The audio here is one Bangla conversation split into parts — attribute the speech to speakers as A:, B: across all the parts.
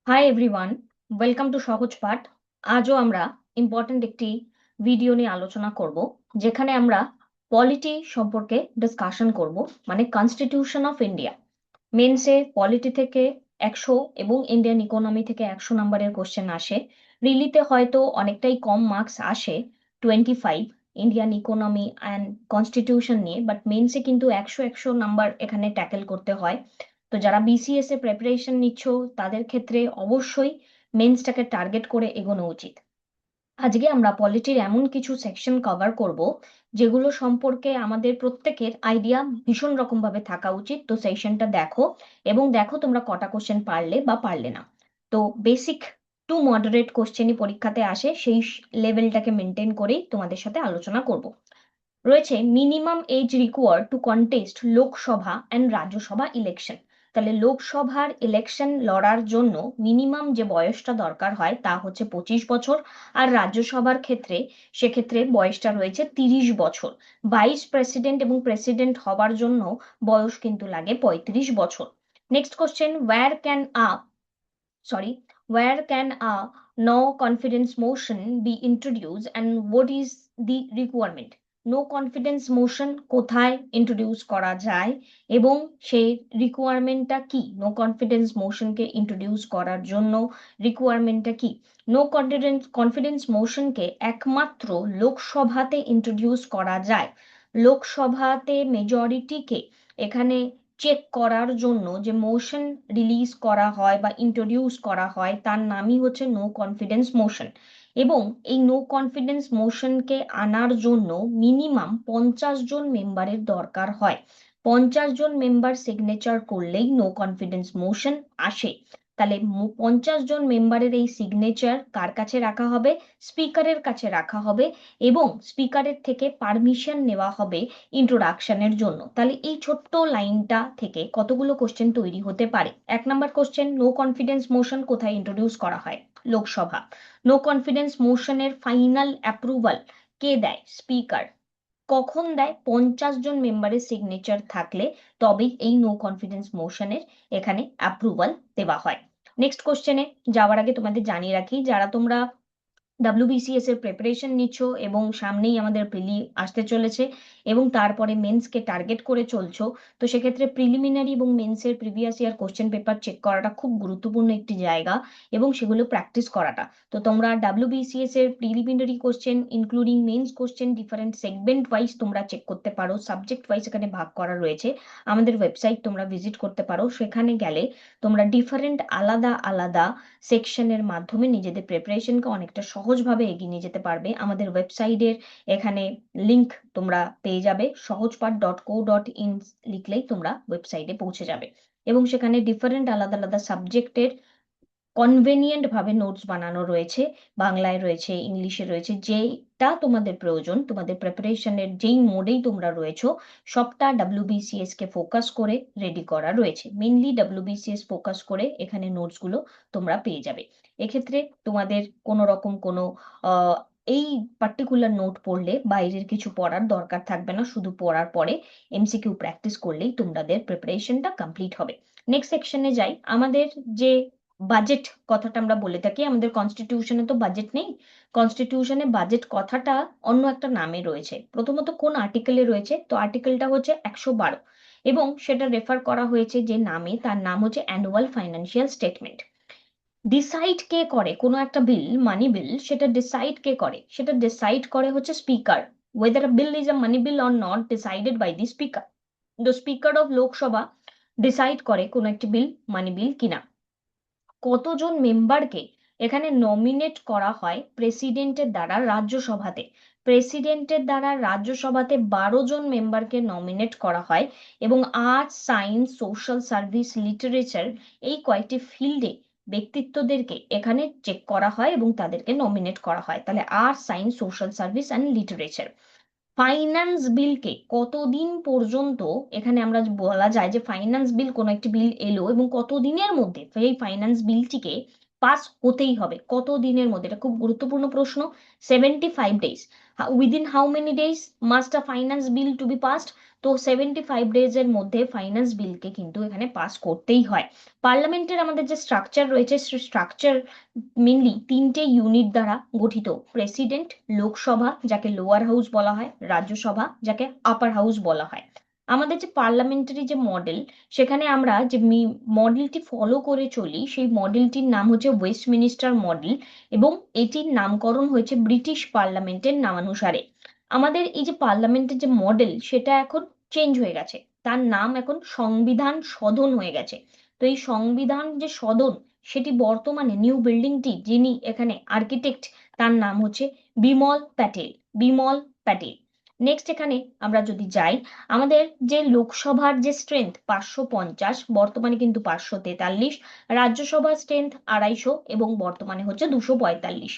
A: হাই এভরিওয়ান, ওয়েলকাম টু সহজ পাঠ। আজও আমরা ইম্পর্ট্যান্ট একটি ভিডিও নিয়ে আলোচনা করব, যেখানে আমরা পলিটি সম্পর্কে ডিসকাশন করব, মানে কনস্টিটিউশন অফ ইন্ডিয়া। মেন্সে পলিটি থেকে 100 এবং ইন্ডিয়ান ইকোনমি থেকে 100 নাম্বারের কোশ্চেন আসে। রিলিতে হয়তো অনেকটাই কম মার্কস আসে, 25 ইন্ডিয়ান ইকোনমি অ্যান্ড কনস্টিটিউশন নিয়ে, বাট মেন্সে কিন্তু 100 নাম্বার এখানে ট্যাকেল করতে হয়। তো যারা বিসিএস এ প্রিপারেশন নিচ্ছ, তাদের ক্ষেত্রে অবশ্যই মেন্সটাকে টার্গেট করে এগোনো উচিত। আজকে আমরা পলিটির এমন কিছু সেকশন কভার করব, যেগুলো সম্পর্কে আমাদের প্রত্যেকের আইডিয়া ভীষণ রকম ভাবে থাকা উচিত। তো সেকশনটা দেখো এবং দেখো তোমরা কটা কোশ্চেন পারলে বা পারলে না। তো বেসিক টু মডারেট কোশ্চেনই পরীক্ষাতে আসে, সেই লেভেলটাকে মেনটেন করেই তোমাদের সাথে আলোচনা করব। রয়েছে minimum age required to contest Lok Sabha and Rajya Sabha election. তাহলে লোকসভার ইলেকশন লড়ার জন্য মিনিমাম যে বয়সটা দরকার হয় তা হচ্ছে 25 বছর, আর রাজ্যসভার ক্ষেত্রে সেক্ষেত্রে বয়সটা রয়েছে 30 বছর। ভাইস প্রেসিডেন্ট এবং প্রেসিডেন্ট হবার জন্য বয়স কিন্তু লাগে 35 বছর। Next question, sorry, where can a no confidence motion be introduced and what is the requirement? No confidence motion কোথায় ইন্ট্রোডিউস করা যায় এবং সেই রিকোয়ারমেন্টটা কি? নো কনফিডেন্স মোশনকে ইন্ট্রোডিউস করার জন্য রিকোয়ারমেন্টটা কি? নো কনফিডেন্স মোশনকে একমাত্র লোকসভাতে ইন্ট্রোডিউস করা যায়। লোকসভাতে মেজরিটিকে এখানে চেক করার জন্য যে মোশন রিলিজ করা হয় বা ইন্ট্রোডিউস করা হয়, তার নামই হচ্ছে নো কনফিডেন্স মোশন। এবং এই নো কনফিডেন্স মোশনকে আনার জন্য মিনিমাম 50 জন মেম্বারের দরকার হয়। 50 জন মেম্বার সিগনেচার করলেই নো কনফিডেন্স মোশন আসে। তাহলে 50 জন মেম্বারের এই সিগনেচার কার কাছে রাখা হবে? স্পিকারের কাছে রাখা হবে এবং স্পিকারের থেকে পারমিশন নেওয়া হবে ইন্ট্রোডাকশনের জন্য। তাহলে এই ছোট্ট লাইনটা থেকে কতগুলো কোশ্চেন তৈরি হতে পারে। 1 number question, no confidence motion কোথায় ইন্ট্রোডিউস করা হয়? লোকসভা। নো কনফিডেন্স মোশনের ফাইনাল অ্যাপ্রুভাল কে দেয়? স্পিকার। কখন দেয়? 50 জন মেম্বারের সিগনেচার থাকলে তবেই এই নো কনফিডেন্স মোশনের এখানে অ্যাপ্রুভাল দেওয়া হয়। নেক্সট কোশ্চেনে যাওয়ার আগে তোমাদের জানিয়ে রাখি, যারা তোমরা ডাব্লিউবিসিএস এর প্রিপারেশন নিচ্ছ এবং সামনেই আমাদের প্রিলি আসতে চলেছে এবং তারপরে মেন্সকে টার্গেট করে চলছো, তো সেক্ষেত্রে প্রিলিমিনারি এবং মেন্সের previous year question paper check করাটা খুব গুরুত্বপূর্ণ একটি জায়গা এবং সেগুলো প্র্যাকটিস করাটা। তো তোমরা ডাব্লিউবিসিএস এর preliminary question including mains question different segment wise তোমরা চেক করতে পারো, সাবজেক্ট ওয়াইজ এখানে ভাগ করা রয়েছে। আমাদের ওয়েবসাইট তোমরা ভিজিট করতে পারো, সেখানে গেলে তোমরা ডিফারেন্ট আলাদা আলাদা সেকশনের মাধ্যমে নিজেদের প্রিপারেশনকে অনেকটা সহজভাবে এগিয়ে নিয়ে যেতে পারবে। আমাদের ওয়েবসাইটের এখানে লিংক তোমরা পেয়ে যাবে, সহজপাঠ.co.in লিখলেই তোমরা ওয়েবসাইটে পৌঁছে যাবে এবং সেখানে ডিফারেন্ট আলাদা আলাদা সাবজেক্টের কনভেনিয়েন্ট ভাবে নোটস বানানো রয়েছে। বাংলায় রয়েছে, ইংলিশে রয়েছে, যেটা তোমাদের প্রয়োজন, তোমাদের প্রিপারেশনের যেই মোডেই তোমরা রয়েছো, সবটা ডাব্লিউবিসিএস কে ফোকাস করে রেডি করা রয়েছে। মেনলি ডাব্লিউবিসিএস ফোকাস করে এখানে নোটস গুলো তোমরা পেয়ে যাবে। এক্ষেত্রে তোমাদের কোনো রকম কোনো আহ এই পার্টিকুলার নোট পড়লে বাইরের কিছু পড়ার দরকার থাকবে না, শুধু পড়ার পরে এমসিকিউ প্র্যাকটিস করলেই তোমাদের প্রিপারেশনটা কমপ্লিট হবে। নেক্সট সেকশনে যাই। আমাদের যে বাজেট কথাটা আমরা বলে থাকি, আমাদের কনস্টিটিউশনে তো বাজেট নেই। কনস্টিটিউশনে বাজেট কথাটা অন্য একটা নামে রয়েছে। প্রথমত কোন আর্টিকেলে রয়েছে? তো আর্টিকেলটা হচ্ছে 112 এবং সেটা রেফার করা হয়েছে যে নামে, তার নাম হচ্ছে অ্যানুয়াল ফাইন্যান্সিয়াল স্টেটমেন্ট। ডিসাইড কে করে কোনো একটা বিল, মানি বিল, সেটা ডিসাইড কে করে? সেটা ডিসাইড করে হচ্ছে speaker. whether a bill is a money bill or not decided by the speaker. the speaker of lok sabha decide করে কোন একটি বিল মানি বিল কিনা। কতজন মেম্বারকে এখানে নমিনেট করা হয় প্রেসিডেন্টের দ্বারা রাজ্যসভাতে? প্রেসিডেন্টের দ্বারা রাজ্যসভাতে 12 জন মেম্বারকে নমিনেট করা হয় এবং arts, science, social service, literature, এই কয়েকটি ফিল্ডে ব্যক্তিত্বদেরকে এখানে চেক করা হয় এবং তাদেরকে নমিনেট করা হয়। তাহলে arts, science, social service and literature. Finance বিলকে কতদিন পর্যন্ত এখানে আমরা বলা যায় যে ফাইন্যান্স বিল, কোনো একটি বিল এলো এবং কতদিনের মধ্যে সেই ফাইন্যান্স বিলটিকে পাস হতেই হবে। কত দিনের মধ্যে? এটা খুব গুরুত্বপূর্ণ প্রশ্ন। 75 days। Within how many days must a finance bill to be passed? তো 75 ডেজ এর মধ্যে ফাইন্যান্স বিলকে কিন্তু এখানে পাস করতেই হয়। পার্লামেন্টের আমাদের যে স্ট্রাকচার রয়েছে, সেই স্ট্রাকচার মেনলি তিনটে ইউনিট দ্বারা গঠিত। প্রেসিডেন্ট, লোকসভা যাকে লোয়ার হাউস বলা হয়, রাজ্যসভা যাকে আপার হাউস বলা হয়। আমাদের যে পার্লামেন্টারি যে মডেল, সেখানে আমরা যে মডেলটি ফলো করে চলি, সেই মডেলটির নাম হচ্ছে ওয়েস্টমিনিস্টার মডেল, এবং এটির নামকরণ হয়েছে ব্রিটিশ পার্লামেন্টের নামানুসারে। আমাদের এই যে পার্লামেন্টের যে মডেল, সেটা এখন চেঞ্জ হয়ে গেছে, তার নাম এখন সংবিধান সদন হয়ে গেছে। তো এই সংবিধান যে সদন, সেটি বর্তমানে নিউ বিল্ডিংটি যিনি এখানে আর্কিটেক্ট, তার নাম হচ্ছে বিমল প্যাটেল। বিমল প্যাটেল। নেক্সট এখানে আমরা যদি যাই, আমাদের যে লোকসভার যে স্ট্রেংথ 550, বর্তমানে কিন্তু 543। রাজ্যসভার স্ট্রেংথ 250 এবং বর্তমানে হচ্ছে 245।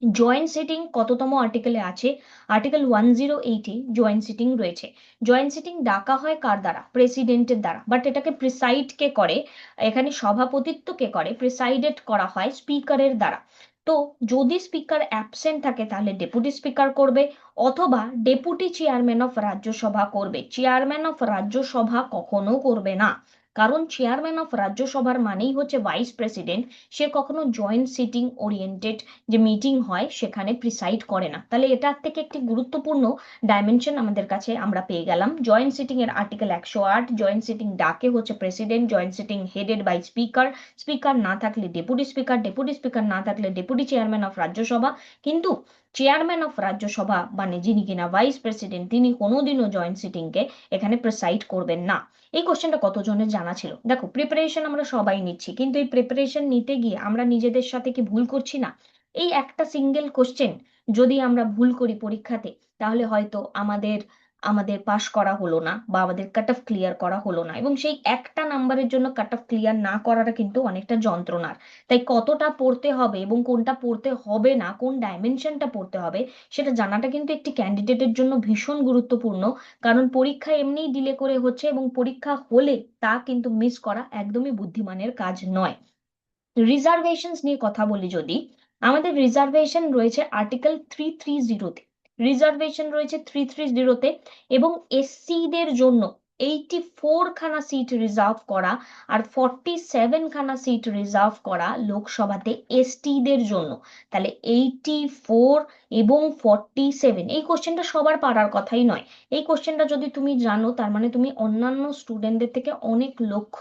A: জয়েন্ট সিটিং কততম আর্টিকেলে আছে? আর্টিকেল 108 জয়েন্ট সিটিং রয়েছে। জয়েন্ট সিটিং ডাকা হয় কার দ্বারা? প্রেসিডেন্টের দ্বারা, বাট এটাকে প্রিসাইড কে করে, এখানে সভাপতিত্ব কে করে, প্রিসাইডেড করা হয় স্পিকারের দ্বারা। তো যদি স্পিকার অ্যাবসেন্ট থাকে তাহলে ডেপুটি স্পিকার করবে, অথবা ডেপুটি চেয়ারম্যান অফ রাজ্যসভা করবে। চেয়ারম্যান অফ রাজ্যসভা কখনো করবে না, কারণ চেয়ারম্যান অফ রাজ্যসভার মানেই হচ্ছে ভাইস প্রেসিডেন্ট। সে কখনো জয়েন্ট সিটিং ওরিয়েন্টেড যে মিটিং হয় সেখানে প্রিসাইড করে না। তাহলে এটার থেকে একটি গুরুত্বপূর্ণ ডাইমেনশন আমাদের কাছে আমরা পেয়ে গেলাম। জয়েন্ট সিটিং এর আর্টিকেল 108, জয়েন্ট সিটিং ডাকে হচ্ছে president, joint sitting headed by speaker, speaker না থাকলে ডেপুটি স্পিকার, ডেপুটি স্পিকার না থাকলে ডেপুটি চেয়ারম্যান অফ রাজ্যসভা। কিন্তু চেয়ারম্যান অফ রাজ্যসভা মানে যিনি কিনা ভাইস প্রেসিডেন্ট, তিনি কোনোদিনও জয়েন্ট সিটিং কে এখানে প্রিসাইড করবেন না। এই কোশ্চেনটা কতজনের জানা ছিল? দেখো, প্রিপারেশন আমরা সবাই নিচ্ছি, কিন্তু এই প্রিপারেশন নিতে গিয়ে আমরা নিজেদের সাথে কি ভুল করছি না? এই একটা সিঙ্গেল কোশ্চেন যদি আমরা ভুল করি পরীক্ষাতে, তাহলে হয়তো আমাদের আমাদের পাশ করা হলো না, বা আমাদের কাট অফ ক্লিয়ার করা হলো না, এবং সেই একটা নাম্বারের জন্য কাট অফ ক্লিয়ার না করাটা কিন্তু অনেকটা যন্ত্রণার। তাই কতটা পড়তে হবে এবং কোনটা পড়তে হবে না, কোন ডাইমেনশনটা পড়তে হবে, সেটা জানাটা কিন্তু একটি ক্যান্ডিডেটের জন্য ভীষণ গুরুত্বপূর্ণ। কারণ পরীক্ষা এমনিই ডিলে করে হচ্ছে, এবং পরীক্ষা হলে তা কিন্তু মিস করা একদমই বুদ্ধিমানের কাজ নয়। রিজার্ভেশনস নিয়ে কথা বলি যদি, আমাদের রিজার্ভেশন রয়েছে আর্টিকেল 330-তে। রিজার্ভেশন রয়েছে 330-তে, এবং এসসিদের জন্য 84 খানা সিট রিজার্ভ করা, আর 47 খানা সিট রিজার্ভ করা লোকসভাতে এসটিদের জন্য। তাহলে 84 এবং 47, এই কোশ্চেনটা সবার পারার কথাই নয়। এই কোশ্চেনটা যদি তুমি জানো, তার মানে তুমি অন্যান্য স্টুডেন্টদের থেকে অনেক লক্ষ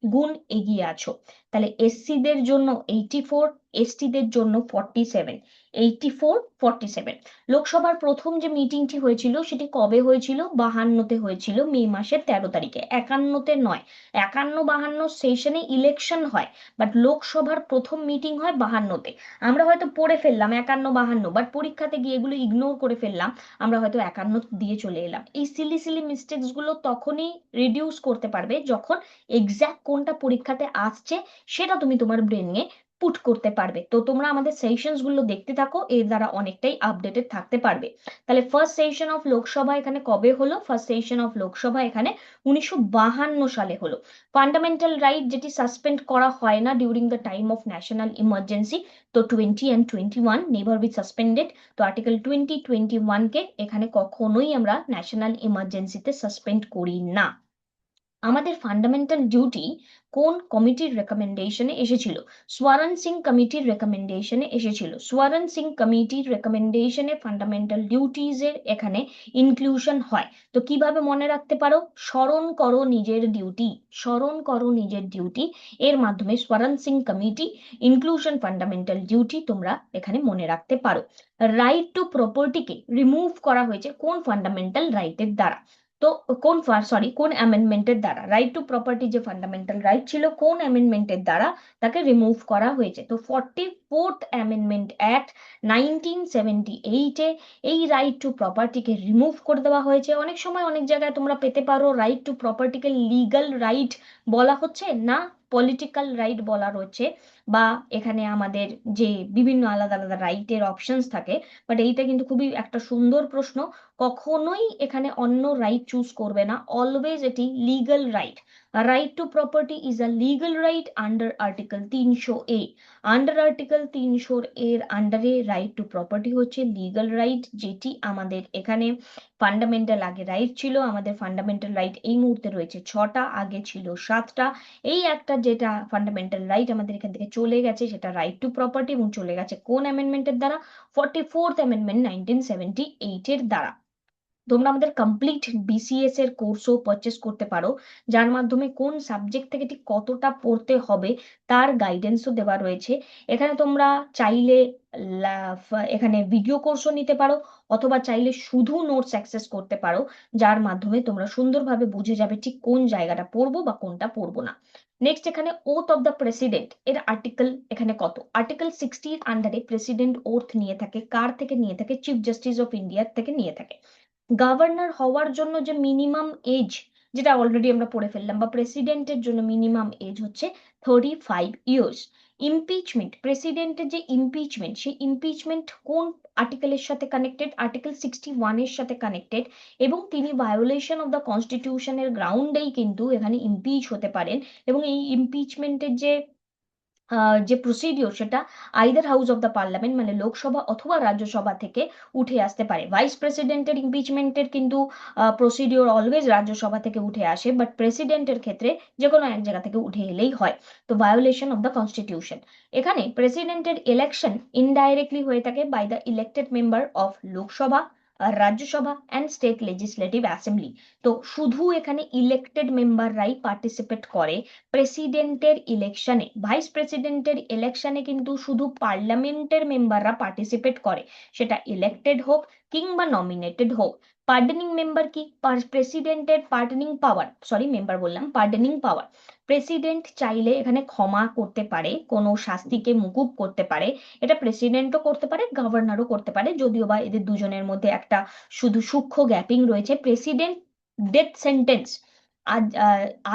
A: গুণ এগিয়ে আছো। তাহলে এসসিদের জন্য 84, এসটিদের জন্য 47। 84, 47। লোকসভার প্রথম যে মিটিংটি হয়েছিল সেটি কবে হয়েছিল? 52-তে হয়েছিল, মে মাসের 13 তারিখে। 51-তে নয়। 51-52 সেশনে ইলেকশন হয়, বাট লোকসভার প্রথম মিটিং হয় 52-তে। আমরা হয়তো পড়ে ফেললাম 51-52, বাট পরীক্ষাতে গিয়ে এগুলো ইগনোর করে ফেললাম, আমরা হয়তো 51 দিয়ে চলে এলাম। এই সিলি সিলি মিস্টেক্স গুলো তখনই রিডিউস করতে পারবে যখন এক্সাক্ট কোনটা পরীক্ষাতে আসছে সেটা তুমি তোমার ব্রেনে পুট করতে পারবে। তো তোমরা আমাদের সেশনস গুলো দেখতে থাকো, এর দ্বারা অনেকটাই আপডেটেড থাকতে পারবে। তাহলে ফার্স্ট সেশন অফ লোকসভা এখানে কবে হলো? ফার্স্ট সেশন অফ লোকসভা এখানে 1952 সালে হলো। ফান্ডামেন্টাল রাইট যেটি সাসপেন্ড করা হয় না during the time of national emergency, তো 20 and 21 নেভার বি সাসপেন্ডেড। তো আর্টিকেল 20, 21 কে এখানে কখনোই আমরা ন্যাশনাল ইমার্জেন্সিতে সাসপেন্ড করি না। আমাদের ফান্ডামেন্টাল ডিউটি কোন কমিটির রেকমেন্ডেশনে এসেছিল? সোয়ারন সিং কমিটির রেকমেন্ডেশনে এসেছিল। সোয়ারন সিং কমিটির রেকমেন্ডেশনে ফান্ডামেন্টাল ডিউটিজ এর এখানে ইনক্লুশন হয়। তো কিভাবে মনে রাখতে পারো? স্মরণ করো নিজের ডিউটি, স্মরণ করো নিজের ডিউটি, এর মাধ্যমে Swaran Singh committee inclusion fundamental duty তোমরা এখানে মনে রাখতে পারো। রাইট টু প্রপার্টিকে রিমুভ করা হয়েছে কোন ফান্ডামেন্টাল রাইটের দ্বারা? তো কোন অ্যামেন্ডমেন্টের দ্বারা? রাইট টু প্রপার্টি যে ফান্ডামেন্টাল রাইট ছিল, কোন অ্যামেন্ডমেন্টের দ্বারা তাকে রিমুভ করা হয়েছে? তো 44th অ্যামেন্ডমেন্ট অ্যাক্ট 1978 এ এই রাইট টু প্রপার্টিকে রিমুভ করে দেওয়া হয়েছে। অনেক সময় অনেক জায়গায় তোমরা পেতে পারো রাইট টু প্রপার্টিকে লিগ্যাল রাইট বলা হচ্ছে না, পলিটিক্যাল রাইট বলা রয়েছে, বা এখানে আমাদের যে বিভিন্ন আলাদা আলাদা রাইটের অপশনস থাকে। বাট এইটা কিন্তু খুবই একটা সুন্দর প্রশ্ন। কখনোই এখানে অন্য রাইট চুজ করবে না, অলওয়েজ এটি legal right. Right two property is a legal right under article 300A। Under article 300 এর আন্ডারে রাইট টু প্রপার্টি হচ্ছে লিগাল রাইট, যেটি আমাদের এখানে ফান্ডামেন্টাল, আগে রাইট ছিল আমাদের ফান্ডামেন্টাল রাইট এই মুহূর্তে রয়েছে 6টা, আগে ছিল 7টা। এই একটা যেটা ফান্ডামেন্টাল রাইট আমাদের এখান থেকে চলে গেছে সেটা রাইট টু প্রপার্টি, এবং চলে গেছে কোন অ্যামেন্ডমেন্টের দ্বারা? 44th অ্যামেন্ডমেন্ট 1978 এর দ্বারা। তোমরা আমাদের কমপ্লিট বিসিএস এর কোর্সও পারচেস করতে পারো, যার মাধ্যমে কোন সাবজেক্ট থেকে ঠিক কতটা পড়তে হবে তার গাইডেন্সও দেওয়া রয়েছে। এখানে তোমরা চাইলে এখানে ভিডিও কোর্সও নিতে পারো, অথবা চাইলে শুধু নোটস অ্যাক্সেস করতে পারো, যার মাধ্যমে তোমরা সুন্দরভাবে বুঝে যাবে ঠিক কোন জায়গাটা পড়বো বা কোনটা পড়বো না। নেক্সট এখানে ওথ অফ দ্য প্রেসিডেন্ট এর আর্টিকেল এখানে কত? আর্টিকেল 60 আন্ডারে প্রেসিডেন্ট ওথ নিয়ে থাকে, কার থেকে নিয়ে থাকে? চিফ জাস্টিস অফ ইন্ডিয়ার থেকে নিয়ে থাকে। গভর্নর হওয়ার জন্য যে মিনিমাম এজ, যেটা অলরেডি আমরা পড়ে ফেললাম, বা প্রেসিডেন্টের জন্য মিনিমাম এজ হচ্ছে 35 ইয়ার্স। ইমপিচমেন্ট, প্রেসিডেন্টের যে ইমপিচমেন্ট, সেই ইমপিচমেন্ট কোন আর্টিকেলের সাথে কানেক্টেড? আর্টিকেল 61 এর সাথে কানেক্টেড, এবং তিনি ভায়োলেশন অফ দ্য কনস্টিটিউশনের গ্রাউন্ডেই কিন্তু এখানে ইমপিচ হতে পারেন। এবং এই ইমপিচমেন্টের যে প্রসিডিওর, সেটা either house of the parliament মানে লোকসভা অথবা রাজ্যসভা থেকে উঠে আসতে পারে। ভাইস প্রেসিডেন্টের ইমপিচমেন্টের কিন্তু প্রসিডিওর অলওয়েজ রাজ্যসভা থেকে উঠে আসে, বাট প্রেসিডেন্টের ক্ষেত্রে যে কোনো এক জায়গা থেকে উঠে এলেই হয়। তো ভায়োলেশন অফ দ্য কনস্টিটিউশন, এখানে প্রেসিডেন্টের ইলেকশন ইনডাইরেক্টলি হয়ে থাকে by the elected member of Lok Sabha, Rajya Sabha and state legislative assembly. তো শুধু এখানে ইলেক্টেড মেম্বাররাই পার্টিসিপেট করে প্রেসিডেন্টের ইলেকশনে। ভাইস প্রেসিডেন্টের ইলেকশনে কিন্তু শুধু পার্লামেন্টের মেম্বাররা পার্টিসিপেট করে, সেটা ইলেক্টেড হোক কিংবা নমিনেটেড হোক। পার্ডনিং মেম্বার কি? প্রেসিডেন্টের পার্ডনিং পাওয়ার, সরি মেম্বার বললাম, পার্ডনিং পাওয়ার। প্রেসিডেন্ট চাইলে এখানে ক্ষমা করতে পারে, কোনো শাস্তিকে মুকুব করতে পারে। এটা প্রেসিডেন্টও করতে পারে, গভর্নরও করতে পারে, যদিও বা এদের দুজনের মধ্যে একটা শুধু সূক্ষ্ম গ্যাপিং রয়েছে। প্রেসিডেন্ট ডেথ সেন্টেন্স,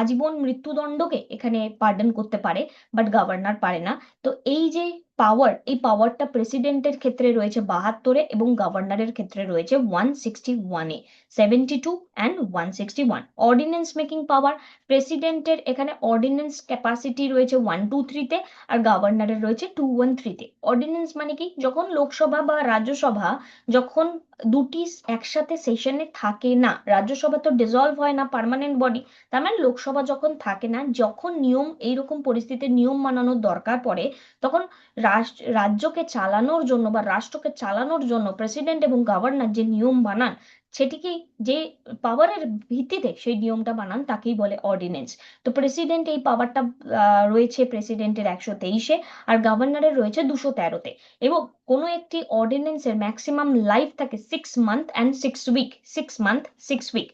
A: আজীবন মৃত্যুদণ্ডকে এখানে পার্ডন করতে পারে, বাট গভর্নর পারে না। তো এই যে পাওয়ার, এই পাওয়ারটা প্রেসিডেন্টের ক্ষেত্রে রয়েছে 72-এ এবং গভর্নরের ক্ষেত্রে রয়েছে 161-এ। 72 অ্যান্ড 161 অর্ডিন্যান্স মেকিং পাওয়ার। প্রেসিডেন্টের এখানে অর্ডিন্যান্স ক্যাপাসিটি রয়েছে 123-তে, আর গভর্নরের রয়েছে 213-তে। অর্ডিন্যান্স মানে কি? যখন লোকসভা বা রাজ্যসভা যখন দুটি একসাথে সেশনে থাকে না, রাজ্যসভা তো ডিসলভ হয় না, পার্মানেন্ট বডি, তার মানে লোকসভা যখন থাকে না, যখন নিয়ম এইরকম পরিস্থিতিতে নিয়ম মানানোর দরকার পড়ে, তখন রাজ্যকে চালানোর জন্য বা রাষ্ট্রকে চালানোর জন্য প্রেসিডেন্ট এবং গভর্নর যে নিয়ম বানান, সেটিকে যে পাওয়ারের ভিত্তিতে সেই নিয়মটা বানান, তাকেই বলে অর্ডিনেন্স। তো প্রেসিডেন্ট এই পাওয়ারটা রয়েছে প্রেসিডেন্টের 123-এ, আর গভর্নরের রয়েছে 213-তে। এবং কোনো একটি অর্ডিন্যান্সের ম্যাক্সিমাম লাইফ থাকে 6 month and 6 week, 6 month 6 week.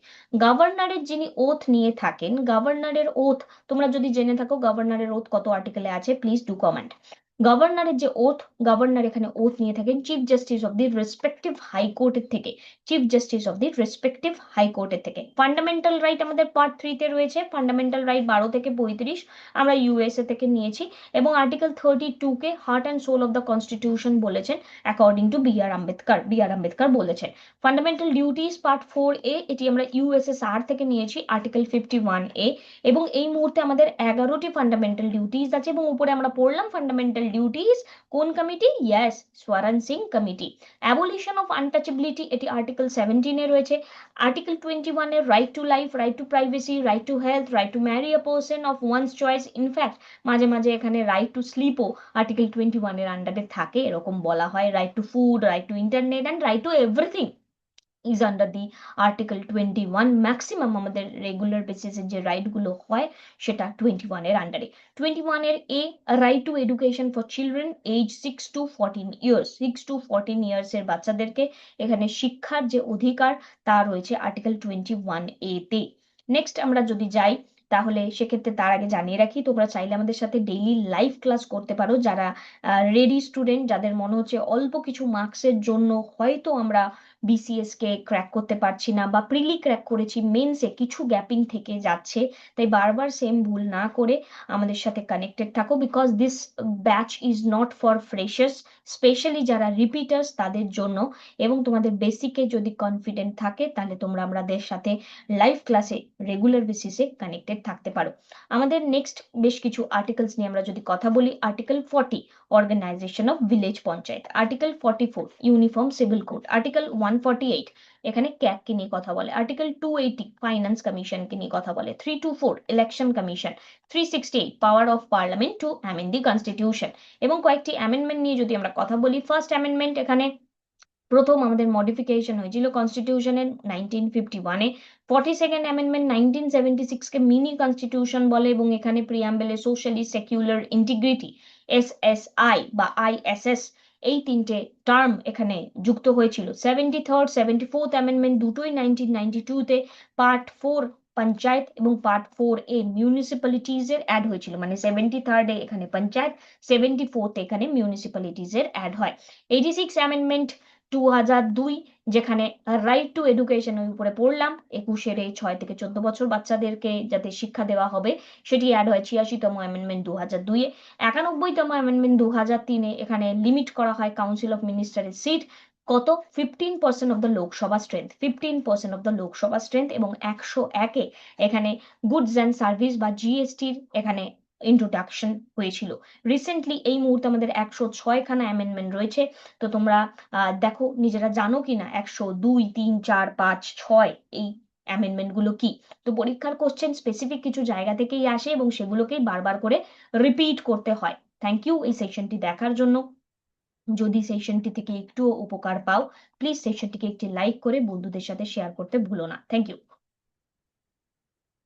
A: গভর্নরের যিনি ওথ নিয়ে থাকেন, গভর্নরের ওথ তোমরা যদি জেনে থাকো গভর্নরের ওথ কত আর্টিকেলে আছে, প্লিজ ডু কমেন্ট। গভর্নরের যে ওথ, গভর্নর এখানে ওথ নিয়ে থাকেন chief justice of the respective হাইকোর্টের থেকে, chief justice of the respective হাইকোর্টের থেকে। ফান্ডামেন্টাল রাইট আমাদের পার্ট 3-তে রয়েছে, ফান্ডামেন্টাল রাইট 12 থেকে 35 আমরা ইউএসএ থেকে নিয়েছি, এবং আর্টিকেল 32-কে heart and soul of the constitution বলেছেন according to B R Ambedkar বলেছেন। ফান্ডামেন্টাল ডিউটিস পার্ট 4A, এটি আমরা ইউএসএসআর থেকে নিয়েছি, আর্টিকেল 51A। এবং এই মুহূর্তে আমাদের 11টি ফান্ডামেন্টাল ডিউটিস আছে, এবং উপরে আমরা পড়লাম ফান্ডামেন্টাল ডিউটিস কোন committee? Yes, Swaran Singh committee. Abolition of untouchability, এটি আর্টিকেল 17-এ রয়েছে। আর্টিকেল 21 এর right to life, right to privacy, right to health, right to marry a person of one's choice. In fact মাঝে মাঝে এখানে রাইট টু স্লিপও আর্টিকেল 21 এর আন্ডারে থাকে, এরকম বলা হয়। Right to food, right two internet and right two everything is under the article 21। Maximum আমাদের রেগুলার বেসিসে যে রাইট গুলো হয় সেটা 21 এর আন্ডারে। 21 এর A, right to education for children age 6 to 14 years, 6 to 14 years এর বাচ্চাদেরকে এখানে শিক্ষার যে অধিকার তা রয়েছে আর্টিকেল 21A-তে। নেক্সট আমরা যদি যাই, তাহলে সেক্ষেত্রে তার আগে জানিয়ে রাখি তোমরা চাইলে আমাদের সাথে ডেইলি লাইভ ক্লাস করতে পারো, যারা রেডি স্টুডেন্ট, যাদের মনে হচ্ছে অল্প কিছু মার্কসের জন্য হয়তো আমরা বিসিএস কে ক্র্যাক করতে পারছি না বা প্রিলি ক্র্যাক করেছি, মেন্সে কিছু গ্যাপিং থেকে যাচ্ছে, তাই বারবার সেম ভুল না করে আমাদের সাথে কানেক্টেড থাকো, because this batch is not for freshers, specially যারা রিপিটার্স তাদের জন্য। এবং তোমাদের বেসিকে যদি কনফিডেন্ট থাকে তাহলে তোমরা আমাদের সাথে লাইভ ক্লাসে রেগুলার বেসিসে কানেক্টেড থাকতে পারো। আমাদের নেক্সট বেশ কিছু আর্টিকেলস নিয়ে আমরা যদি কথা বলি, article 40 organisation of village panchayat, article 44 uniform civil code, article 148 এখানে ক্যাক কে নিয়ে কথা বলে, আর্টিকেল 280 ফাইন্যান্স কমিশন কে নিয়ে কথা বলে, 324 election commission, 368 power of parliament to amend the constitution. এবং কয়েকটি অ্যামেন্ডমেন্ট নিয়ে যদি আমরা কথা বলি, ফার্স্ট অ্যামেন্ডমেন্ট এখানে প্রথম আমাদের মডিফিকেশন হয়েছিল কনস্টিটিউশনের 1951-এ, 42nd অ্যামেন্ডমেন্ট 1976 কে মিনি কনস্টিটিউশন বলে, এবং এখানে প্রিয়াম্বেলে সোশ্যালি সেকুলার ইন্টিগ্রিটি এসএসআই বা আইএসএস এই তিনটে টার্ম এখানে যুক্ত হয়েছিল। 73rd 74th অ্যামেন্ডমেন্ট দুটোই 1992-তে পার্ট 4 পঞ্চায়েত এবং পার্ট 4A মিউনিসিপ্যালিটিজ এর অ্যাড হয়েছিল, মানে 73rd-এ এখানে পঞ্চায়েত, 74th এখানে মিউনিসিপ্যালিটিজ এর অ্যাড হয়। 86 অ্যামেন্ডমেন্ট 2002 যেখানে রাইট টু এডুকেশনের উপরে পড়লাম, 21-এর এই 6 থেকে 14 বছর বাচ্চাদেরকে যাতে শিক্ষা দেওয়া হবে সেটি অ্যাড হয় 86তম অ্যামেন্ডমেন্ট 2002-এ। 91তম অ্যামেন্ডমেন্ট 2003-এ এখানে লিমিট করা হয় কাউন্সিল অফ মিনিস্টারের সিট কত, 15% of the Lok Sabha strength, 15% of the Lok Sabha strength, এবং 101-এ এখানে গুডস অ্যান্ড সার্ভিস বা জিএসটির এখানে ইন্ট্রোডাকশন হয়েছিল। রিসেন্টলি এই মুহূর্তে আমাদের 106খানা অ্যামেন্ডমেন্ট রয়েছে, তো তোমরা দেখো নিজেরা জানো কিনা 102, 3, 4, 5, 6 এই অ্যামেন্ডমেন্ট গুলো কি। তো পরীক্ষার কোশ্চেন স্পেসিফিক কিছু জায়গা থেকেই আসে এবং সেগুলোকেই বারবার করে রিপিট করতে হয়। থ্যাংক ইউ এই সেশনটি দেখার জন্য। যদি সেশনটি থেকে একটু উপকার পাও, প্লিজ সেশনটিকে একটি লাইক করে বন্ধুদের সাথে শেয়ার করতে ভুলো না। Thank you.